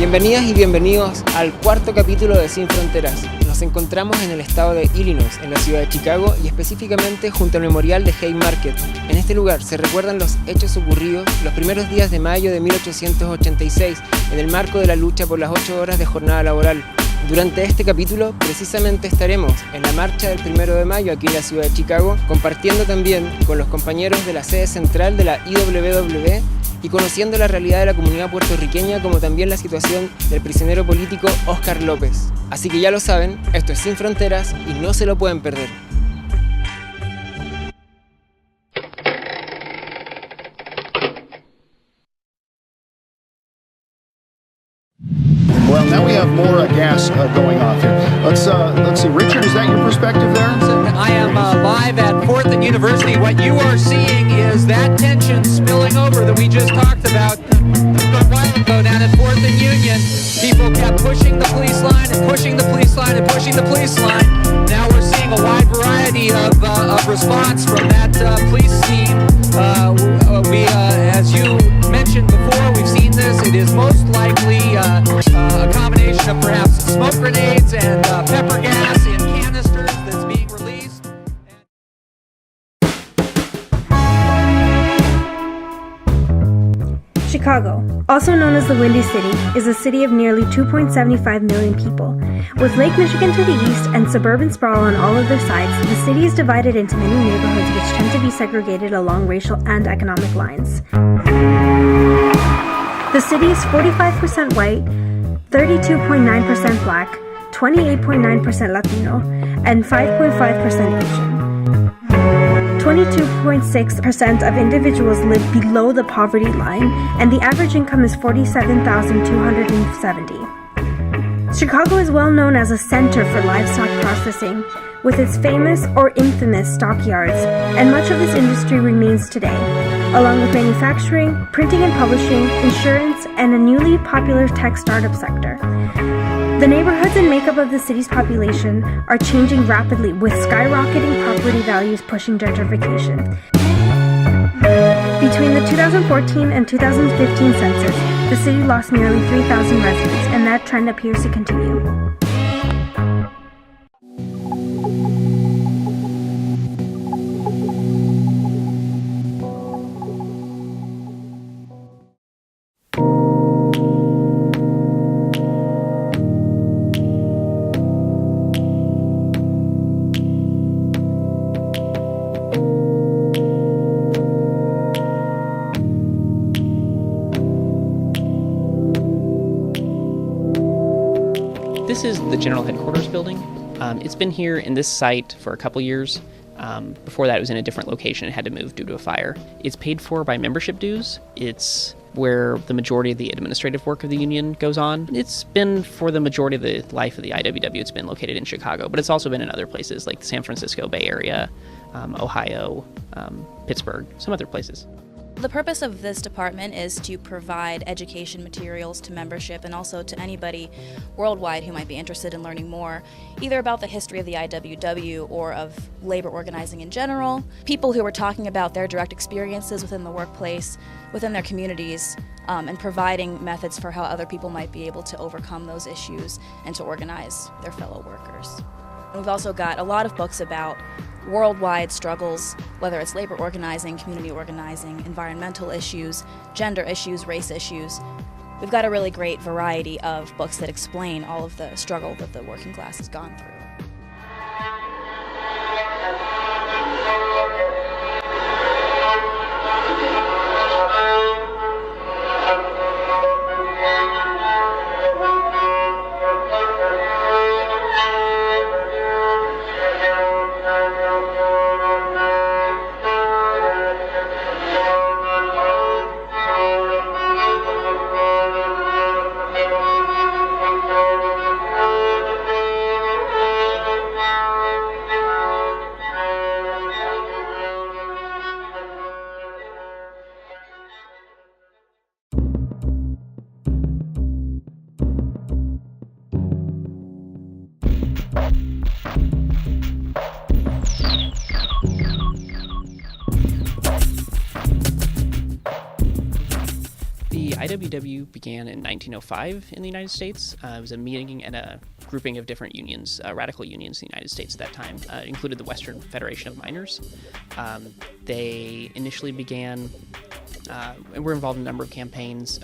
Bienvenidas y bienvenidos al cuarto capítulo de Sin Fronteras. Nos encontramos en el estado de Illinois, en la ciudad de Chicago y específicamente junto al memorial de Haymarket. En este lugar se recuerdan los hechos ocurridos los primeros días de mayo de 1886 en el marco de la lucha por las 8 horas de jornada laboral. Durante este capítulo precisamente estaremos en la marcha del 1 de mayo aquí en la ciudad de Chicago, compartiendo también con los compañeros de la sede central de la IWW y conociendo la realidad de la comunidad puertorriqueña, como también la situación del prisionero político Óscar López. Así que ya lo saben, esto es Sin Fronteras y no se lo pueden perder. Well, now we have more gas going off here. Let's see. Richard, is that your perspective there? I am live at 4th and University. What you are seeing is that tension spilling over that we just talked about a while ago down at 4th and Union. People kept pushing the police line and pushing the police line and pushing the police line. Now we're seeing a wide variety of response from that police team. As you mentioned before, we've seen this. It is most likely a combination of perhaps smoke grenades and pepper gas in canisters that's being released. Chicago, also known as the Windy City, is a city of nearly 2.75 million people. With Lake Michigan to the east and suburban sprawl on all of their sides, the city is divided into many neighborhoods which tend to be segregated along racial and economic lines. The city is 45% white, 32.9% black, 28.9% Latino, and 5.5% Asian. 22.6% of individuals live below the poverty line, and the average income is $47,270. Chicago is well known as a center for livestock processing, with its famous or infamous stockyards, and much of this industry remains today, along with manufacturing, printing and publishing, insurance, and a newly popular tech startup sector. The neighborhoods and makeup of the city's population are changing rapidly, with skyrocketing property values pushing gentrification. Between the 2014 and 2015 census, the city lost nearly 3,000 residents, and that trend appears to continue. This is the General Headquarters building. It's been here in this site for a couple years. Before that, it was in a different location and had to move due to a fire. It's paid for by membership dues. It's where the majority of the administrative work of the union goes on. It's been for the majority of the life of the IWW, it's been located in Chicago, but it's also been in other places like the San Francisco Bay Area, Ohio, Pittsburgh, some other places. The purpose of this department is to provide education materials to membership and also to anybody worldwide who might be interested in learning more, either about the history of the IWW or of labor organizing in general, people who are talking about their direct experiences within the workplace, within their communities, and providing methods for how other people might be able to overcome those issues and to organize their fellow workers. And we've also got a lot of books about worldwide struggles, whether it's labor organizing, community organizing, environmental issues, gender issues, race issues. We've got a really great variety of books that explain all of the struggle that the working class has gone through. IWW began in 1905 in the United States. It was a meeting and a grouping of different unions, radical unions in the United States at that time. It included the Western Federation of Miners. They initially began and were involved in a number of campaigns,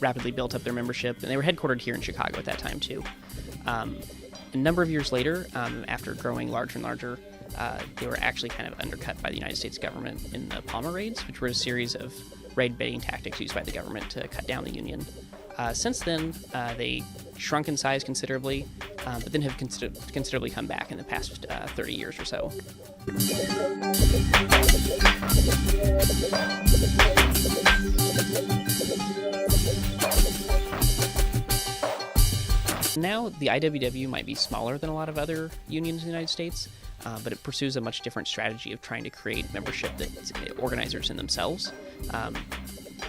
rapidly built up their membership, and they were headquartered here in Chicago at that time too. A number of years later, after growing larger and larger, they were actually kind of undercut by the United States government in the Palmer Raids, which were a series of raid-baiting tactics used by the government to cut down the union. Since then, they shrunk in size considerably, but then have considerably come back in the past 30 years or so. Now, the IWW might be smaller than a lot of other unions in the United States, but it pursues a much different strategy of trying to create membership that's organizers in themselves.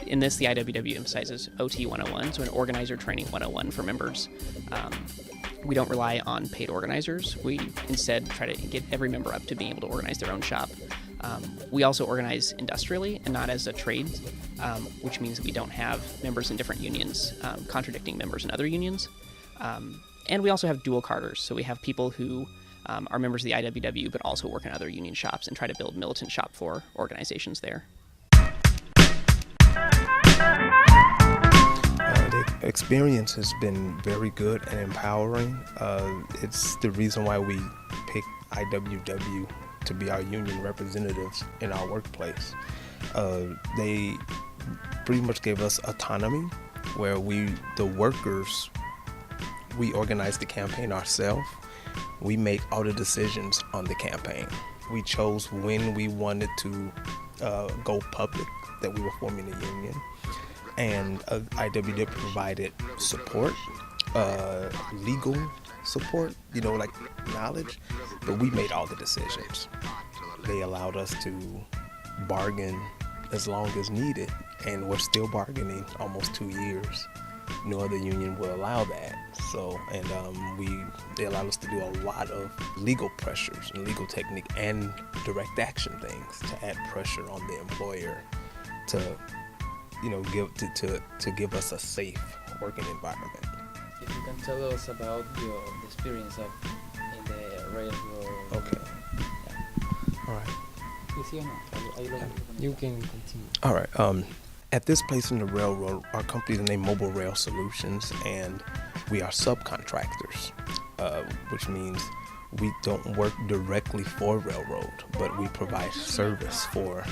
In this, the IWW emphasizes OT 101, so an organizer training 101 for members. We don't rely on paid organizers. We instead try to get every member up to being able to organize their own shop. We also organize industrially and not as a trade, which means that we don't have members in different unions contradicting members in other unions. And we also have dual carders, so we have people who are members of the IWW but also work in other union shops and try to build militant shop floor organizations there. The experience has been very good and empowering. It's the reason why we picked IWW to be our union representatives in our workplace. They pretty much gave us autonomy, where the workers, we organize the campaign ourselves. We make all the decisions on the campaign. We chose when we wanted to go public that we were forming a union, and IWW provided support, legal support, like knowledge, but we made all the decisions. They allowed us to bargain as long as needed, and we're still bargaining almost 2 years. No other union will allow that. So, and they allowed us to do a lot of legal pressures and legal technique and direct action things to add pressure on the employer to, give us a safe working environment. If you can tell us about your experience in the railroad. Okay. Yeah. All right. You can continue. All right. At this place in the railroad, our company is named Mobile Rail Solutions, and we are subcontractors, which means we don't work directly for railroad, but we provide service for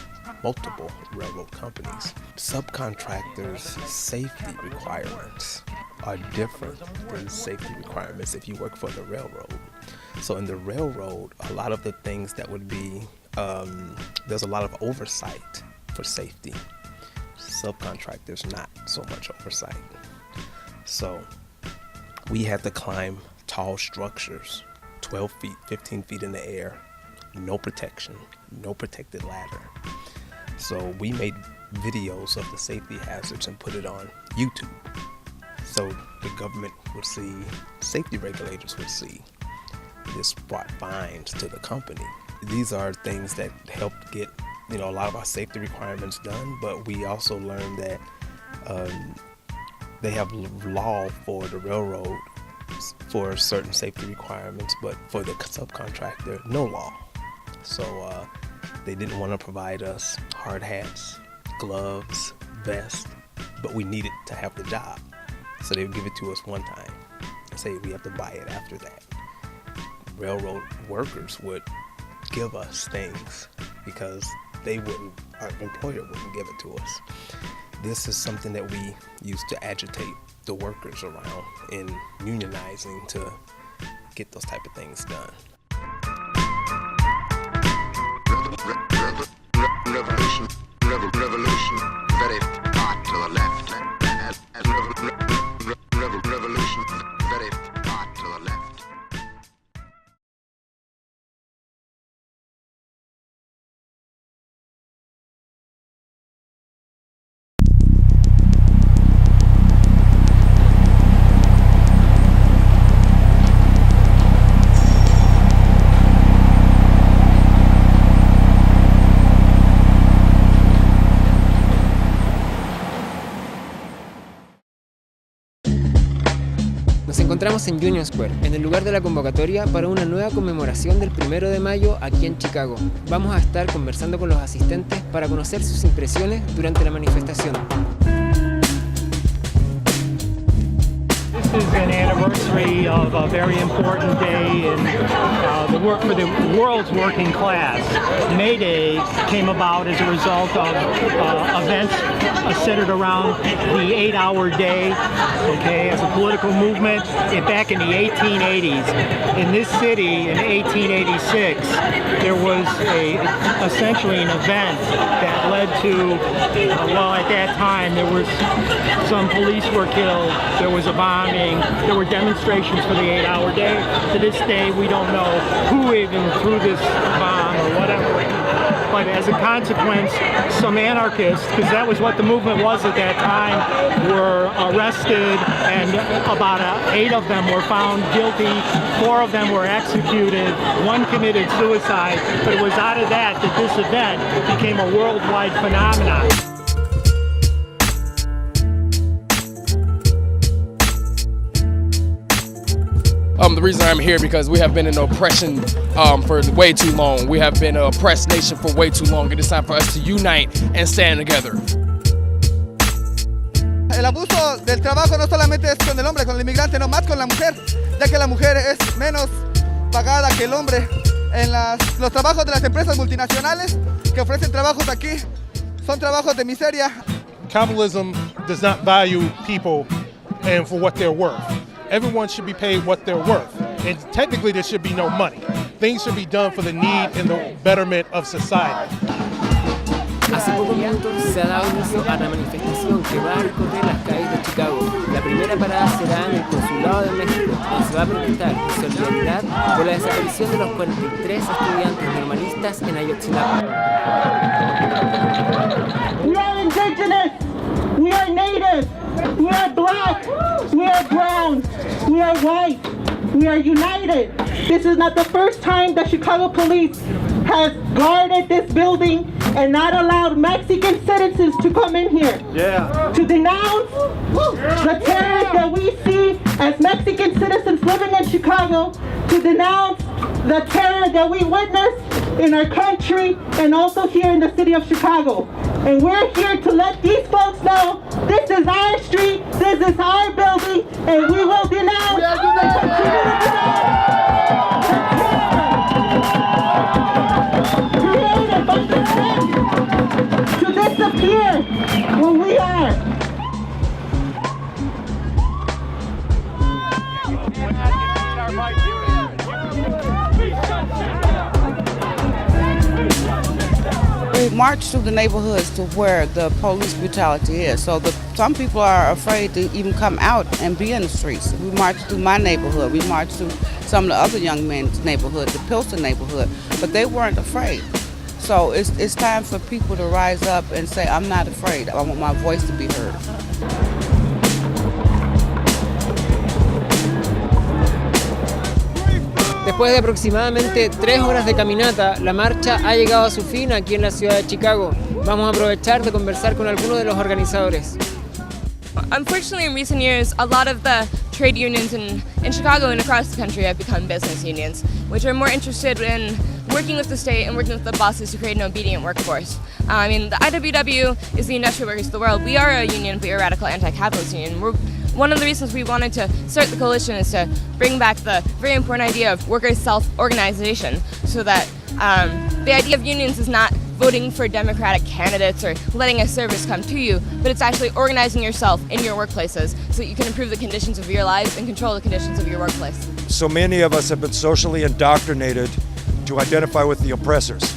multiple railroad companies. Subcontractors' safety requirements are different than safety requirements if you work for the railroad. So in the railroad, a lot of the things that would be, there's a lot of oversight for safety. Subcontractors, not so much oversight. So we had to climb tall structures, 12 feet, 15 feet in the air, no protection, no protected ladder. So we made videos of the safety hazards and put it on YouTube. So the government would see, safety regulators would see. This brought fines to the company. These are things that helped get a lot of our safety requirements done, but we also learned that they have law for the railroad for certain safety requirements, but for the subcontractor, no law. So they didn't want to provide us hard hats, gloves, vests, but we needed to have the job. So they would give it to us one time and say we have to buy it after that. Railroad workers would give us things because our employer wouldn't give it to us. This is something that we use to agitate the workers around in unionizing to get those type of things done. Revolution, very hard to the left. Revolution, very hard to the left. Nos encontramos en Union Square, en el lugar de la convocatoria para una nueva conmemoración del 1 de mayo aquí en Chicago. Vamos a estar conversando con los asistentes para conocer sus impresiones durante la manifestación. This is an anniversary of a very important day in the work for the world's working class. May Day came about as a result of events centered around the 8-hour day, okay, as a political movement back in the 1880s. In this city in 1886, there was essentially an event that led to, at that time there was some police were killed, there was a bombing, there were demonstrations for the 8-hour day. To this day, we don't know who even threw this bomb or whatever. But as a consequence, some anarchists, because that was what the movement was at that time, were arrested, and about 8 of them were found guilty. 4 of them were executed. 1 committed suicide. But it was out of that this event became a worldwide phenomenon. The reason I'm here because we have been in oppression for way too long. We have been an oppressed nation for way too long. It is time for us to unite and stand together. El abuso del trabajo no solamente es con el hombre, con el inmigrante, no, más con la mujer, ya que la mujer es menos pagada que el hombre. En los trabajos de las empresas multinacionales que ofrecen trabajos aquí son trabajos de miseria. Capitalism does not value people and for what they're worth. Everyone should be paid what they're worth. And technically there should be no money. Things should be done for the need and the betterment of society. Hace pocos minutos se ha dado inicio a la manifestación que va a recorrer las calles de Chicago. La primera parada será en el Consulado de México, donde se va a protestar en solidaridad por la desaparición de los 43 estudiantes normalistas en Ayotzinapa. We are indigenous, we are native, we are black, we are brown, we are white, we are united. This is not the first time that Chicago police has guarded this building and not allowed Mexican citizens to come in here. To denounce the terror that we see as Mexican citizens living in Chicago, to denounce the terror that we witness in our country and also here in the city of Chicago. And we're here to let these folks know this is our street, this is our building, and we will denounce and continue to denounce created by the state to disappear where we are. We march through the neighborhoods to where the police brutality is. So some people are afraid to even come out and be in the streets. We march through my neighborhood. We march through some of the other young men's neighborhood, the Pilsen neighborhood, but they weren't afraid. So it's time for people to rise up and say, I'm not afraid. I want my voice to be heard. Después de aproximadamente 3 horas de caminata, la marcha ha llegado a su fin aquí en la ciudad de Chicago. Vamos a aprovechar de conversar con algunos de los organizadores. Unfortunately, in recent years, a lot of the trade unions in Chicago and across the country have become business unions, which are more interested in working with the state and working with the bosses to create an obedient workforce. I mean, the IWW is the Industrial Workers of the World. We are a union, but we're a radical anti-capitalist union. One of the reasons we wanted to start the coalition is to bring back the very important idea of workers' self-organization, so that the idea of unions is not voting for Democratic candidates or letting a service come to you, but it's actually organizing yourself in your workplaces so that you can improve the conditions of your lives and control the conditions of your workplace. So many of us have been socially indoctrinated to identify with the oppressors,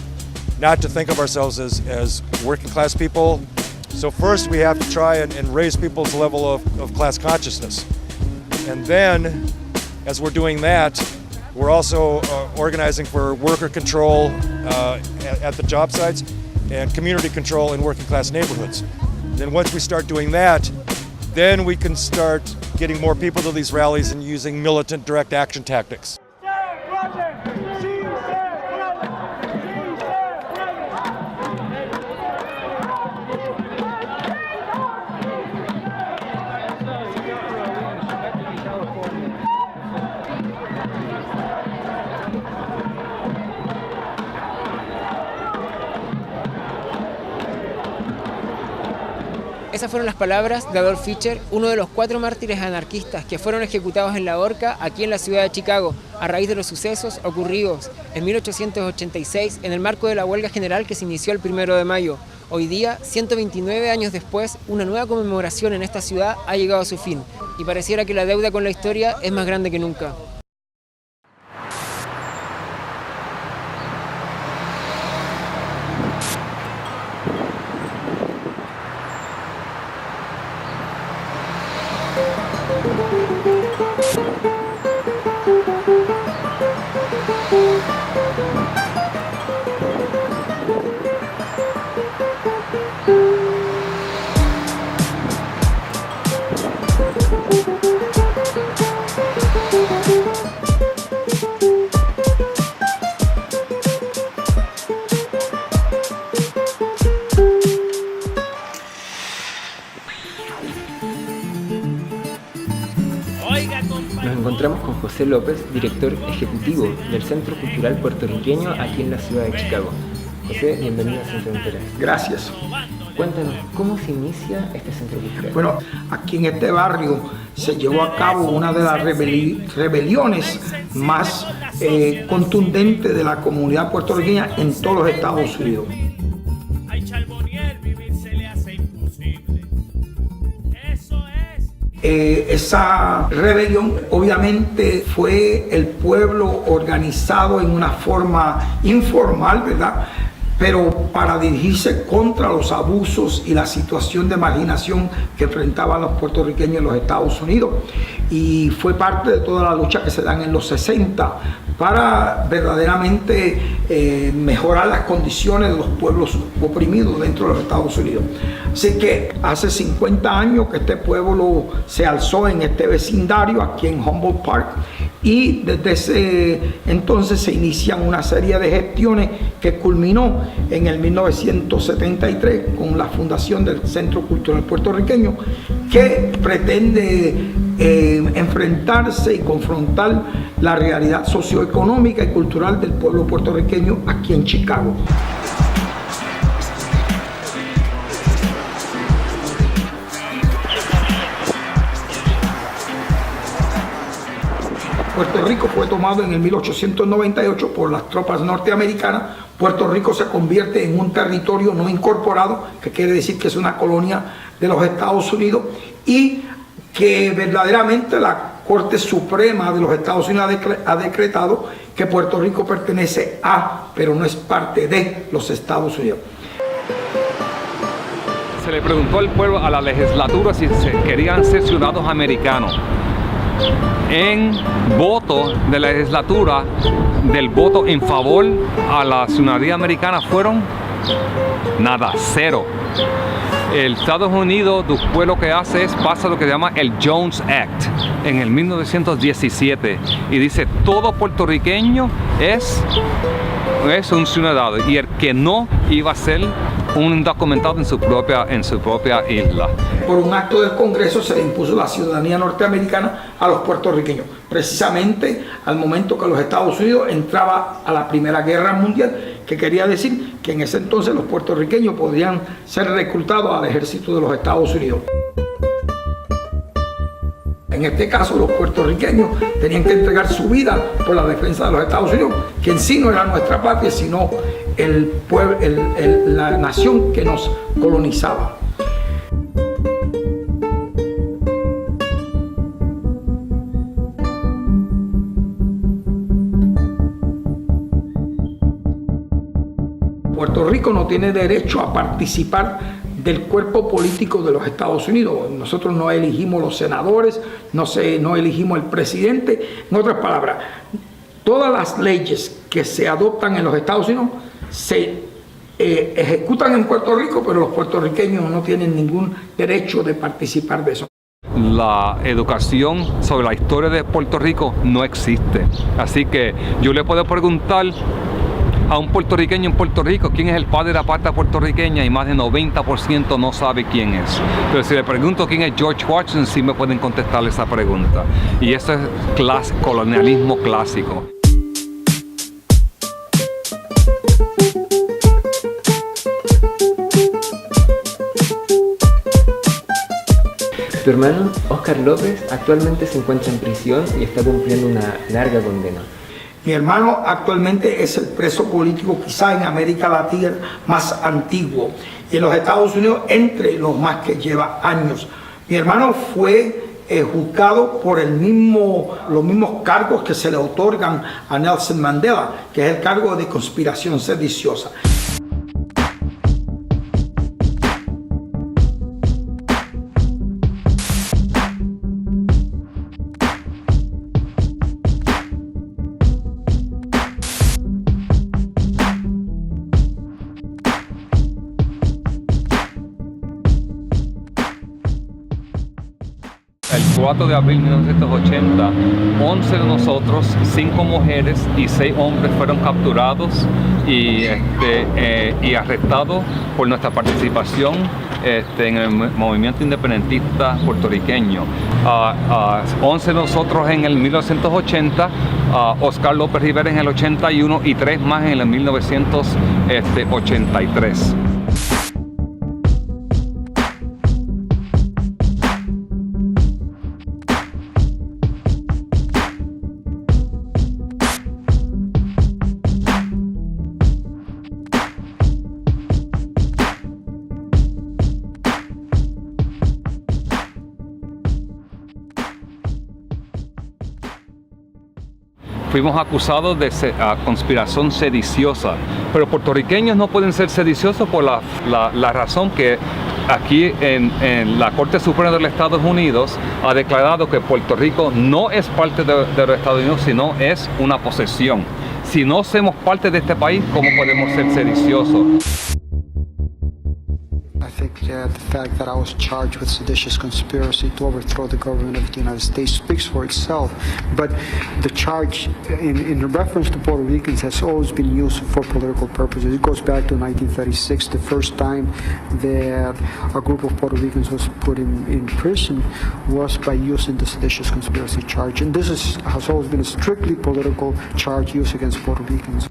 not to think of ourselves as working class people. So first we have to try and raise people's level of class consciousness. And then, as we're doing that, we're also organizing for worker control at the job sites and community control in working class neighborhoods. Then once we start doing that, then we can start getting more people to these rallies and using militant direct action tactics. Esas fueron las palabras de Adolf Fischer, uno de los 4 mártires anarquistas que fueron ejecutados en la horca aquí en la ciudad de Chicago, a raíz de los sucesos ocurridos en 1886 en el marco de la huelga general que se inició el 1 de mayo. Hoy día, 129 años después, una nueva conmemoración en esta ciudad ha llegado a su fin y pareciera que la deuda con la historia es más grande que nunca. Nos encontramos con José López, director ejecutivo del Centro Cultural Puertorriqueño aquí en la ciudad de Chicago. José, bienvenido a Sin Fronteras. Gracias. Cuéntanos, ¿cómo se inicia este centro cultural? Bueno, aquí en este barrio se llevó a cabo una de las rebeliones más contundentes de la comunidad puertorriqueña en todos los Estados Unidos. Esa rebelión obviamente fue el pueblo organizado en una forma informal, ¿verdad? Pero para dirigirse contra los abusos y la situación de marginación que enfrentaban los puertorriqueños en los Estados Unidos. Y fue parte de toda la lucha que se dan en los 60 para verdaderamente mejorar las condiciones de los pueblos oprimidos dentro de los Estados Unidos. Así que hace 50 años que este pueblo se alzó en este vecindario, aquí en Humboldt Park, y desde ese entonces se inician una serie de gestiones que culminó en el 1973 con la fundación del Centro Cultural Puertorriqueño, que pretende enfrentarse y confrontar la realidad socioeconómica y cultural del pueblo puertorriqueño aquí en Chicago. Puerto Rico fue tomado en el 1898 por las tropas norteamericanas. Puerto Rico se convierte en un territorio no incorporado, que quiere decir que es una colonia de los Estados Unidos, y que verdaderamente la Corte Suprema de los Estados Unidos ha decretado que Puerto Rico pertenece a, pero no es parte de, los Estados Unidos. Se le preguntó al pueblo, a la legislatura, si se querían ser ciudadanos americanos. En voto de la legislatura, del voto en favor a la ciudadanía americana fueron nada, 0. El Estados Unidos después lo que hace es pasa lo que se llama el Jones Act en el 1917 y dice todo puertorriqueño es un ciudadano y el que no iba a ser un indocumentado en su propia isla. Por un acto del Congreso se le impuso la ciudadanía norteamericana a los puertorriqueños, precisamente al momento que los Estados Unidos entraba a la Primera Guerra Mundial, que quería decir que en ese entonces los puertorriqueños podían ser reclutados al ejército de los Estados Unidos. En este caso, los puertorriqueños tenían que entregar su vida por la defensa de los Estados Unidos, que en sí no era nuestra patria, sino el pueblo, la nación que nos colonizaba. Puerto Rico no tiene derecho a participar del cuerpo político de los Estados Unidos. Nosotros no elegimos los senadores, no elegimos el presidente. En otras palabras, todas las leyes que se adoptan en los Estados Unidos se ejecutan en Puerto Rico, pero los puertorriqueños no tienen ningún derecho de participar de eso. La educación sobre la historia de Puerto Rico no existe. Así que yo le puedo preguntar a un puertorriqueño en Puerto Rico quién es el padre de la patria puertorriqueña y más del 90% no sabe quién es. Pero si le pregunto quién es George Washington, sí me pueden contestar esa pregunta. Y eso es colonialismo clásico. Tu hermano, Oscar López, actualmente se encuentra en prisión y está cumpliendo una larga condena. Mi hermano actualmente es el preso político quizá en América Latina más antiguo y en los Estados Unidos entre los más que lleva años. Mi hermano fue juzgado por los mismos cargos que se le otorgan a Nelson Mandela, que es el cargo de conspiración sediciosa. El 4 de abril de 1980, 11 de nosotros, 5 mujeres y 6 hombres fueron capturados y arrestados por nuestra participación en el movimiento independentista puertorriqueño. 11 de nosotros en el 1980, Oscar López Rivera en el 81 y 3 más en el 1983. Fuimos acusados de conspiración sediciosa, pero puertorriqueños no pueden ser sediciosos por la razón que aquí en la Corte Suprema de los Estados Unidos ha declarado que Puerto Rico no es parte de los Estados Unidos, sino es una posesión. Si no somos parte de este país, ¿cómo podemos ser sediciosos? I think the fact that I was charged with seditious conspiracy to overthrow the government of the United States speaks for itself. But the charge in reference to Puerto Ricans has always been used for political purposes. It goes back to 1936, the first time that a group of Puerto Ricans was put in prison was by using the seditious conspiracy charge. And this has always been a strictly political charge used against Puerto Ricans.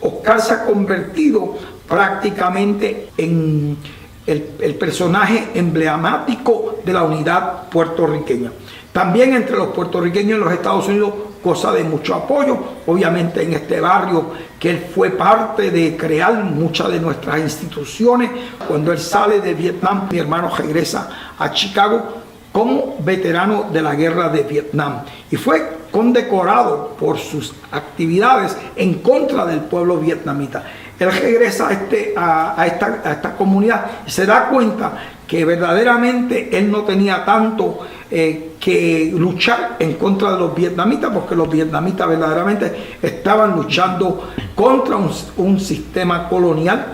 Oscar se ha convertido prácticamente en el personaje emblemático de la unidad puertorriqueña. También entre los puertorriqueños en los Estados Unidos goza de mucho apoyo, obviamente en este barrio que él fue parte de crear muchas de nuestras instituciones. Cuando él sale de Vietnam, mi hermano regresa a Chicago como veterano de la guerra de Vietnam y fue condecorado por sus actividades en contra del pueblo vietnamita. Él regresa a esta comunidad y se da cuenta que verdaderamente él no tenía tanto que luchar en contra de los vietnamitas, porque los vietnamitas verdaderamente estaban luchando contra un sistema colonial,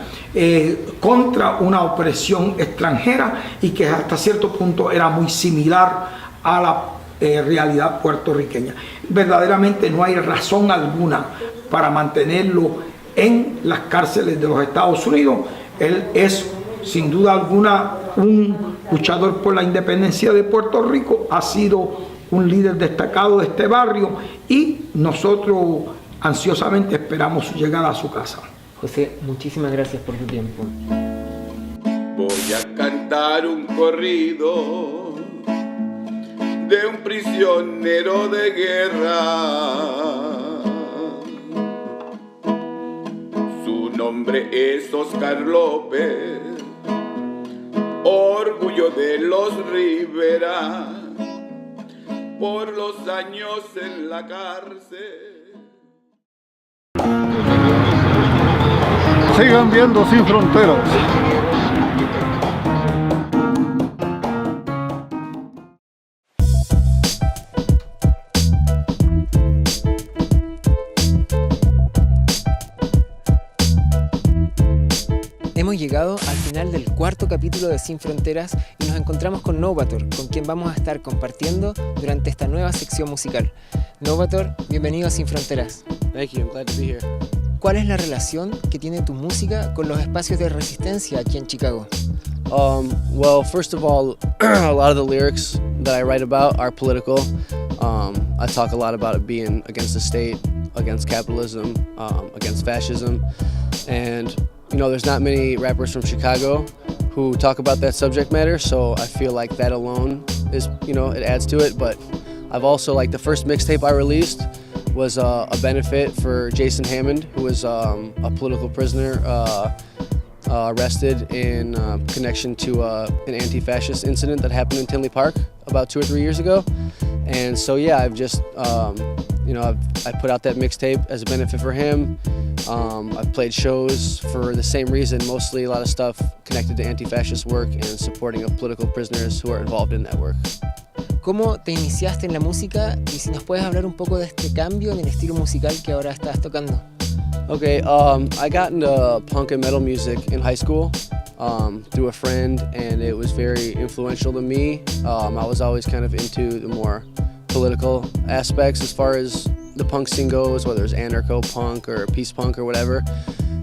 contra una opresión extranjera y que hasta cierto punto era muy similar a la realidad puertorriqueña. Verdaderamente no hay razón alguna para mantenerlo en las cárceles de los Estados Unidos. Él es sin duda alguna un luchador por la independencia de Puerto Rico, ha sido un líder destacado de este barrio y nosotros ansiosamente esperamos su llegada a su casa. José, muchísimas gracias por tu tiempo. Voy a cantar un corrido de un prisionero de guerra. Su nombre es Oscar López, orgullo de los Rivera, por los años en la cárcel. Sigan viendo Sin Fronteras. Hemos llegado al final del cuarto capítulo de Sin Fronteras y nos encontramos con Novator, con quien vamos a estar compartiendo durante esta nueva sección musical. Novator, bienvenido a Sin Fronteras. Thank you, I'm glad to be here. ¿Cuál es la relación que tiene tu música con los espacios de resistencia aquí en Chicago? Well, first of all, a lot of the lyrics that I write about are political. I talk a lot about it being against the state, against capitalism, against fascism, and you know, there's not many rappers from Chicago who talk about that subject matter, so I feel like that alone is, you know, it adds to it. But I've also, like, the first mixtape I released was a benefit for Jason Hammond, who was a political prisoner arrested in connection to an anti-fascist incident that happened in Tinley Park about 2 or 3 years ago. And so yeah, I've just, you know, I put out that mixtape as a benefit for him. I've played shows for the same reason, mostly a lot of stuff connected to anti-fascist work and supporting of political prisoners who are involved in that work. ¿Cómo te iniciaste en la música y si nos puedes hablar un poco de este cambio en el estilo musical que ahora estás tocando? Okay, I got into punk and metal music in high school through a friend, and it was very influential to me. I was always kind of into the more political aspects as far as the punk scene goes, whether it's anarcho-punk or peace punk or whatever.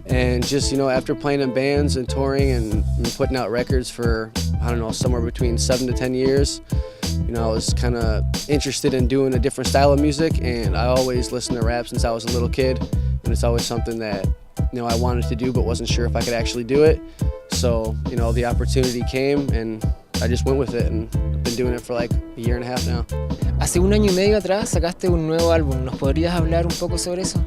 And just, you know, after playing in bands and touring and putting out records for, I don't know, somewhere between 7 to 10 years, you know, I was kind of interested in doing a different style of music, and I always listened to rap since I was a little kid, and it's always something that, you know, I wanted to do but wasn't sure if I could actually do it. So, you know, the opportunity came and I just went with it, and I've been doing it for like a year and a half now. Hace 1 año y medio atrás sacaste un nuevo álbum, ¿nos podrías hablar un poco sobre eso?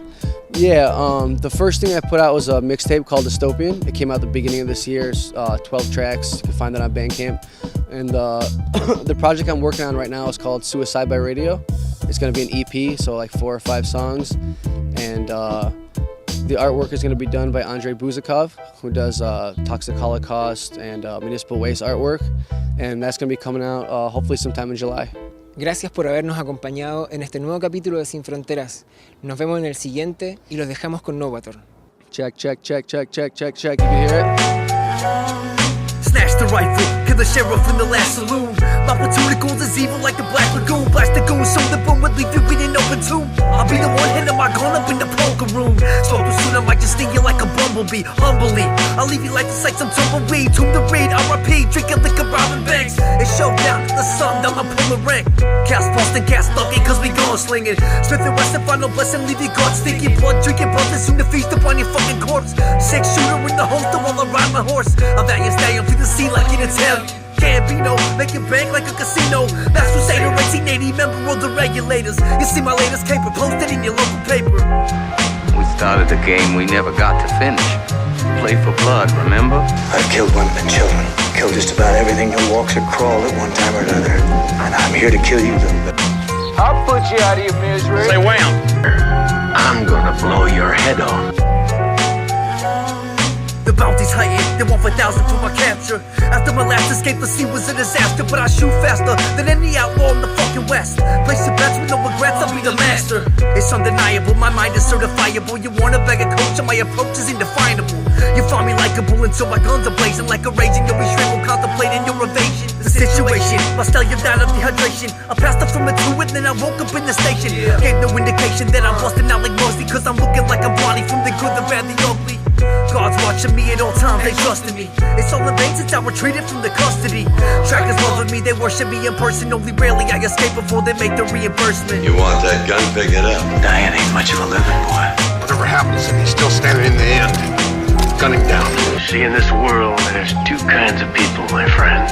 Yeah, the first thing I put out was a mixtape called Dystopian. It came out the beginning of this year, 12 tracks. You can find that on Bandcamp. And the project I'm working on right now is called Suicide by Radio. It's going to be an EP, so like 4 or 5 songs. And the artwork is going to be done by Andrei Buzikov, who does Toxic Holocaust and Municipal Waste artwork. And that's going to be coming out hopefully sometime in July. Gracias por habernos acompañado en este nuevo capítulo de Sin Fronteras. Nos vemos en el siguiente y los dejamos con Novator. Check, check, check, check, check, check, check. You can hear it? Snatch the rifle, kill the sheriff in the last saloon. My platoon of gold is evil like the Black Lagoon. Blast the goon so the boom would leave you in an open tomb. I'll be the one handing my gun up in the poker room. Slow too soon, I might just sting you like a bumblebee. Humbly, I'll leave you like the sight some tumbleweed. Tomb the raid, R.I.P. Drinking liquor, robbing banks. It's showdown, the sun, down, I pull a rank. Cast Boston, cast thugging, cause we gon' slinging. Smith and Wesson, final blessing, leave your guts stinking. Blood drinking, brothers soon to feast upon your fucking corpse. 6-shooter in the holster while I ride my horse. A valiant stallion through the sea like an Italian. Gambino, make it bank like a casino. That's Crusader, 1880, member of the regulators. You see my latest caper, posted in your local paper. We started the game we never got to finish. Play for blood, remember? I've killed women and children. Killed just about everything that walks or crawls at one time or another. And I'm here to kill you, little bit. I'll put you out of your misery. Say wham! I'm gonna blow your head off. The bounty's heightened, they want 5,000 for my capture. After my last escape, the sea was a disaster. But I shoot faster than any outlaw in the fucking West. Place your bets with no regrets, I'll be the master. It's undeniable, my mind is certifiable. You wanna beg a coach and my approach is indefinable. You find me likeable until my guns are blazing. Like a raging, you'll be shriveled, contemplating your evasion. The situation, my stallion down of dehydration. I passed up from the 2 and then I woke up in the station. Gave no indication that I'm busting out like Mosey. Cause I'm looking like I'm Bonnie from the good, the bad, the ugly. God's watching me at all times, they trusted me. It's all in vain since I retreated from the custody. Trackers loving me, they worship me in person. Only rarely I escape before they make the reimbursement. You want that gun, pick it up. Diane ain't much of a living boy. Whatever happens, if he's still standing in the end, gun him down. See, in this world, there's 2 kinds of people, my friend.